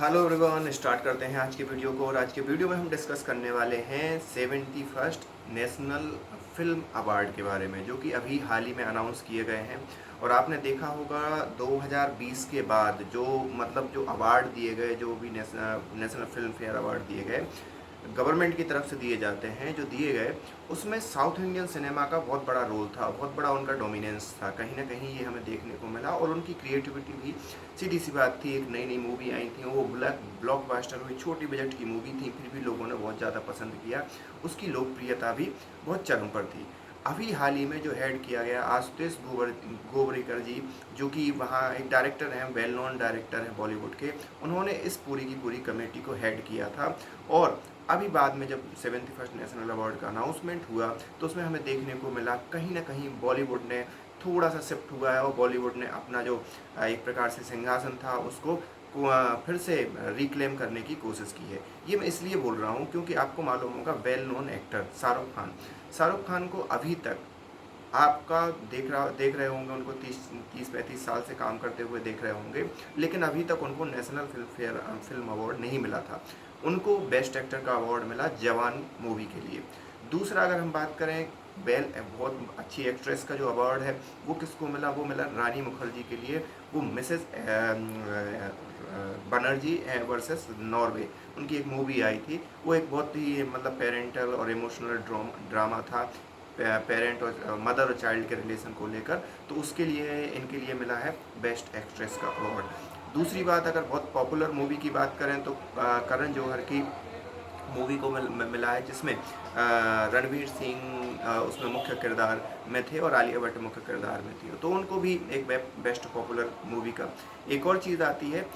Hello everyone, start करते हैं आज की वीडियो को। और आज के वीडियो में हम डिस्कस करने वाले हैं 71st नेशनल फिल्म अवार्ड के बारे में, जो कि अभी हाल ही में अनाउंस किए गए हैं। और आपने देखा होगा 2020 के बाद जो अवार्ड दिए गए, जो भी नेशनल फिल्म फेयर अवार्ड दिए गए, गवर्नमेंट की तरफ से दिए जाते हैं, जो दिए गए उसमें साउथ इंडियन सिनेमा का बहुत बड़ा रोल था, बहुत बड़ा उनका डोमिनेंस था। कहीं ना कहीं ये हमें देखने को मिला और उनकी क्रिएटिविटी भी। सीधी सी बात थी, एक नई नई मूवी आई थी, वो ब्लॉकबस्टर हुई, छोटी बजट की मूवी थी, फिर भी लोगों ने बहुत ज़्यादा पसंद किया। उसकी लोकप्रियता भी बहुत चरम पर थी। अभी हाल ही में जो हेड किया गया आशुतोष गोवरिकर जी, जो कि वहाँ एक डायरेक्टर हैं, वेल नोन डायरेक्टर हैं बॉलीवुड के, उन्होंने इस पूरी की पूरी कमेटी को हेड किया था। और अभी बाद में जब 71st नेशनल अवार्ड का अनाउंसमेंट हुआ, तो उसमें हमें देखने को मिला कहीं ना कहीं बॉलीवुड ने थोड़ा सा शिफ्ट हुआ है, और बॉलीवुड ने अपना जो एक प्रकार से सिंहासन था उसको फिर से रिक्लेम करने की कोशिश की है। ये मैं इसलिए बोल रहा हूँ क्योंकि आपको मालूम होगा, well known actor Shahrukh Khan को अभी तक आपका देख रहे होंगे, उनको 30-35 साल से काम करते हुए देख रहे होंगे, लेकिन अभी तक उनको नेशनल फिल्म अवार्ड नहीं मिला था। उनको बेस्ट एक्टर का अवार्ड मिला जवान मूवी के लिए। दूसरा अगर हम बात करें, बहुत अच्छी एक्ट्रेस का जो अवार्ड है वो किसको मिला, वो मिला रानी मुखर्जी के लिए। वो मिसेस बनर्जी वर्सेस नॉर्वे, उनकी एक मूवी आई थी। वो एक बहुत ही पेरेंटल और इमोशनल ड्रामा था, पेरेंट और मदर और चाइल्ड के रिलेशन को लेकर। तो उसके लिए इनके लिए मिला है बेस्ट एक्ट्रेस का अवार्ड। दूसरी बात, अगर बहुत पॉपुलर मूवी की बात करें तो करण जौहर की मूवी को मिला है, जिसमें रणवीर सिंह उसमें मुख्य किरदार में थे और आलिया भट्ट मुख्य किरदार में थी, तो उनको भी एक बेस्ट पॉपुलर मूवी का। एक और चीज़ आती है,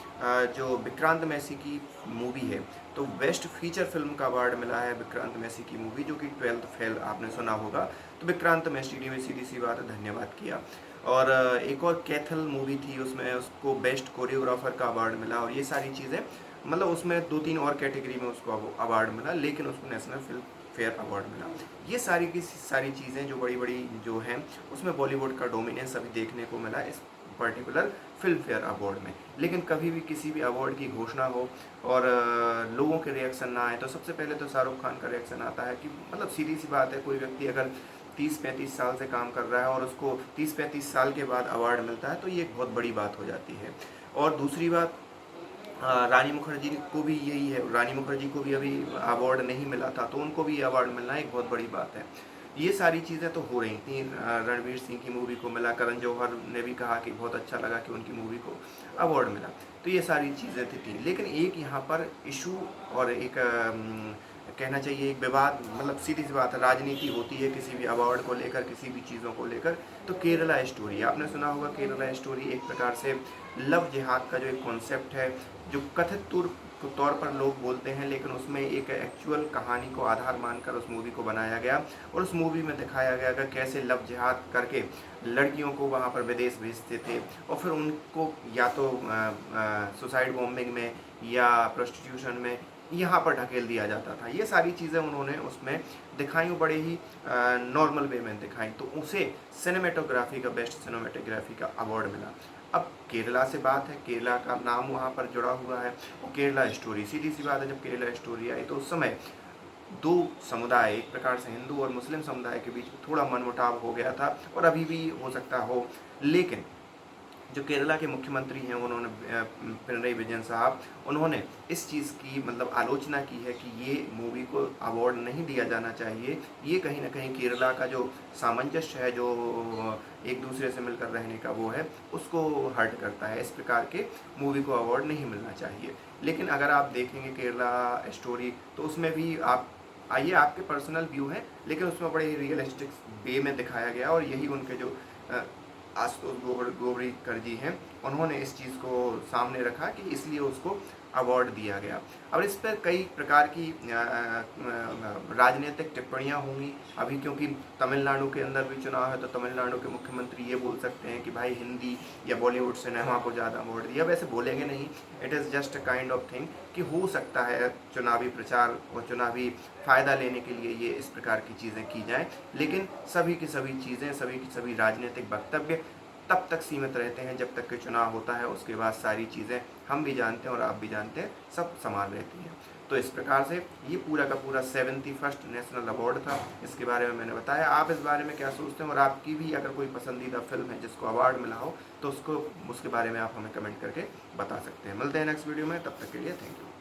जो विक्रांत मैसी की मूवी है, तो बेस्ट फीचर फिल्म का अवार्ड मिला है विक्रांत मैसी की मूवी, जो कि 12th फेल आपने सुना होगा। तो विक्रांत मैसी ने सीधी सी बात है धन्यवाद किया। और एक और कैथल मूवी थी, उसमें उसको बेस्ट कोरियोग्राफर का अवार्ड मिला। और ये सारी चीज़ें उसमें 2-3 और कैटेगरी में उसको अवार्ड मिला, लेकिन उसको नेशनल फिल्म फेयर अवार्ड मिला। ये सारी की सारी चीज़ें जो बड़ी बड़ी जो हैं, उसमें बॉलीवुड का डोमिनेंस अभी देखने को मिला इस पर्टिकुलर फिल्म फेयर अवार्ड में। लेकिन कभी भी किसी भी अवार्ड की घोषणा हो और लोगों के रिएक्शन ना आए, तो सबसे पहले तो शाहरुख खान का रिएक्शन आता है कि सीधी सी बात है, कोई व्यक्ति अगर 30-35 साल से काम कर रहा है और उसको 30-35 साल के बाद अवार्ड मिलता है, तो ये एक बहुत बड़ी बात हो जाती है। और दूसरी बात, रानी मुखर्जी को भी यही है, रानी मुखर्जी को भी अभी अवार्ड नहीं मिला था, तो उनको भी अवार्ड मिलना एक बहुत बड़ी बात है। ये सारी चीज़ें तो हो रही थी। रणवीर सिंह की मूवी को मिला, करण जौहर ने भी कहा कि बहुत अच्छा लगा कि उनकी मूवी को अवार्ड मिला। तो ये सारी चीज़ें थी, लेकिन एक यहाँ पर इशू और एक कहना चाहिए एक विवाद, सीधी सी बात है, राजनीति होती है किसी भी अवार्ड को लेकर, किसी भी चीज़ों को लेकर। तो केरला स्टोरी आपने सुना होगा, केरला स्टोरी एक प्रकार से लव जिहाद का जो एक कॉन्सेप्ट है, जो कथित तौर पर लोग बोलते हैं, लेकिन उसमें एक एक्चुअल कहानी को आधार मानकर उस मूवी को बनाया गया। और उस मूवी में दिखाया गया कि कैसे लव जिहाद करके लड़कियों को वहाँ पर विदेश भेजते थे, और फिर उनको या तो सुसाइड बॉम्बिंग में या प्रोस्टिट्यूशन में यहाँ पर ढकेल दिया जाता था। ये सारी चीज़ें उन्होंने उसमें दिखाई, बड़े ही नॉर्मल वे में दिखाई, तो उसे सिनेमेटोग्राफी का बेस्ट सिनेमेटोग्राफी का अवार्ड मिला। अब केरला से बात है, केरला का नाम वहाँ पर जुड़ा हुआ है, और केरला स्टोरी, सीधी सी बात है, जब केरला स्टोरी आई तो उस समय दो समुदाय, एक प्रकार से हिंदू और मुस्लिम समुदाय के बीच थोड़ा मनमुटाव हो गया था, और अभी भी हो सकता हो। लेकिन जो केरला के मुख्यमंत्री हैं, उन्होंने पिनरई विजयन साहब, उन्होंने इस चीज़ की आलोचना की है कि ये मूवी को अवार्ड नहीं दिया जाना चाहिए। ये कहीं ना कहीं केरला का जो सामंजस्य है, जो एक दूसरे से मिलकर रहने का वो है, उसको हर्ट करता है। इस प्रकार के मूवी को अवार्ड नहीं मिलना चाहिए। लेकिन अगर आप देखेंगे केरला स्टोरी, तो उसमें भी आप आइए, आपके पर्सनल व्यू है, लेकिन उसमें बड़े ही रियलिस्टिक वे में दिखाया गया। और यही उनके जो आशुतोष गोवरिकर जी हैं, उन्होंने इस चीज़ को सामने रखा कि इसलिए उसको अवार्ड दिया गया। अब इस पर कई प्रकार की राजनीतिक टिप्पणियां होंगी अभी, क्योंकि तमिलनाडु के अंदर भी चुनाव है, तो तमिलनाडु के मुख्यमंत्री ये बोल सकते हैं कि भाई हिंदी या बॉलीवुड सिनेमा को ज़्यादा अवार्ड दिया। वैसे बोलेंगे नहीं, it is just a kind of thing कि हो सकता है चुनावी प्रचार और चुनावी फ़ायदा लेने के लिए ये इस प्रकार की चीज़ें की जाएँ। लेकिन सभी की सभी चीज़ें, सभी की सभी राजनीतिक वक्तव्य तब तक सीमित रहते हैं जब तक कि चुनाव होता है। उसके बाद सारी चीज़ें हम भी जानते हैं और आप भी जानते हैं, सब समान रहती हैं। तो इस प्रकार से ये पूरा का पूरा 71st नेशनल अवार्ड था, इसके बारे में मैंने बताया। आप इस बारे में क्या सोचते हैं, और आपकी भी अगर कोई पसंदीदा फिल्म है जिसको अवार्ड मिला हो तो उसके बारे में आप हमें कमेंट करके बता सकते हैं। मिलते हैं नेक्स्ट वीडियो में, तब तक के लिए थैंक यू।